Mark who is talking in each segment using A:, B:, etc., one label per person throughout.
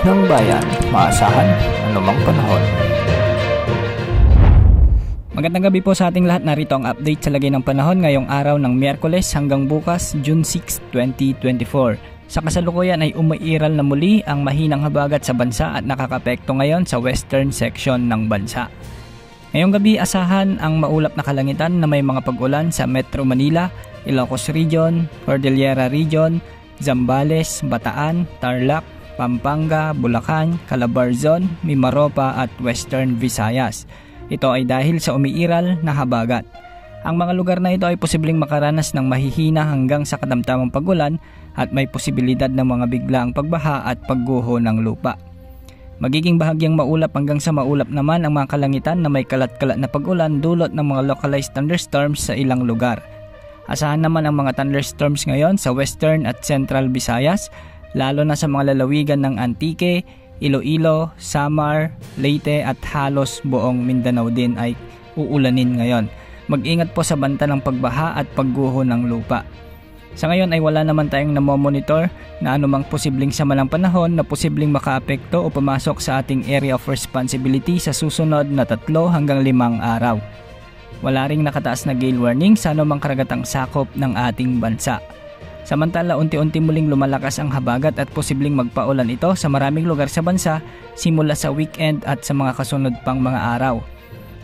A: ng bayan, maasahan anumang panahon.
B: Magandang gabi po sa ating lahat. Narito ang update sa lagay ng panahon ngayong araw ng Miyerkules hanggang bukas, June 6, 2024. Sa kasalukuyan ay umiiral na muli ang mahinang habagat sa bansa at nakakapekto ngayon sa western section ng bansa. Ngayong gabi asahan ang maulap na kalangitan na may mga pag-ulan sa Metro Manila, Ilocos Region, Cordillera Region, Zambales, Bataan, Tarlac, Pampanga, Bulacan, Calabarzon, Mimaropa at Western Visayas. Ito ay dahil sa umiiral na habagat. Ang mga lugar na ito ay posibleng makaranas ng mahihina hanggang sa katamtamang pag-ulan at may posibilidad ng mga biglaang pagbaha at pagguho ng lupa. Magiging bahagyang maulap hanggang sa maulap naman ang mga kalangitan na may kalat-kalat na pag-ulan dulot ng mga localized thunderstorms sa ilang lugar. Asahan naman ang mga thunderstorms ngayon sa Western at Central Visayas, lalo na sa mga lalawigan ng Antique, Iloilo, Samar, Leyte at halos buong Mindanao din ay uulanin ngayon. Mag-ingat po sa banta ng pagbaha at pagguho ng lupa. Sa ngayon ay wala naman tayong namomonitor na anumang posibleng sama ng panahon na posibleng makaapekto o pumasok sa ating area of responsibility sa susunod na 3 hanggang 5 araw. Wala ring nakataas na gale warning sa anumang karagatang sakop ng ating bansa. Samantala, unti-unti muling lumalakas ang habagat at posibleng magpaulan ito sa maraming lugar sa bansa simula sa weekend at sa mga kasunod pang mga araw.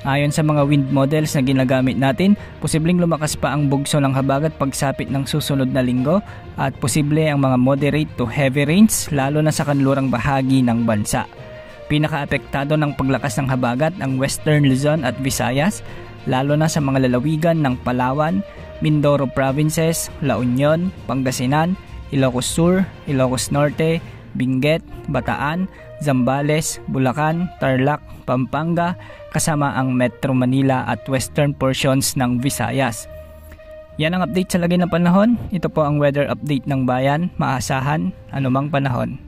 B: Ayon sa mga wind models na ginagamit natin, posibleng lumakas pa ang bugso ng habagat pagsapit ng susunod na linggo at posible ang mga moderate to heavy rains lalo na sa kanlurang bahagi ng bansa. Pinakaapektado ng paglakas ng habagat ang Western Luzon at Visayas, lalo na sa mga lalawigan ng Palawan, Mindoro Provinces, La Union, Pangasinan, Ilocos Sur, Ilocos Norte, Benguet, Bataan, Zambales, Bulacan, Tarlac, Pampanga, kasama ang Metro Manila at western portions ng Visayas. Yan ang update sa lagay ng panahon. Ito po ang weather update ng bayan, maasahan anumang panahon.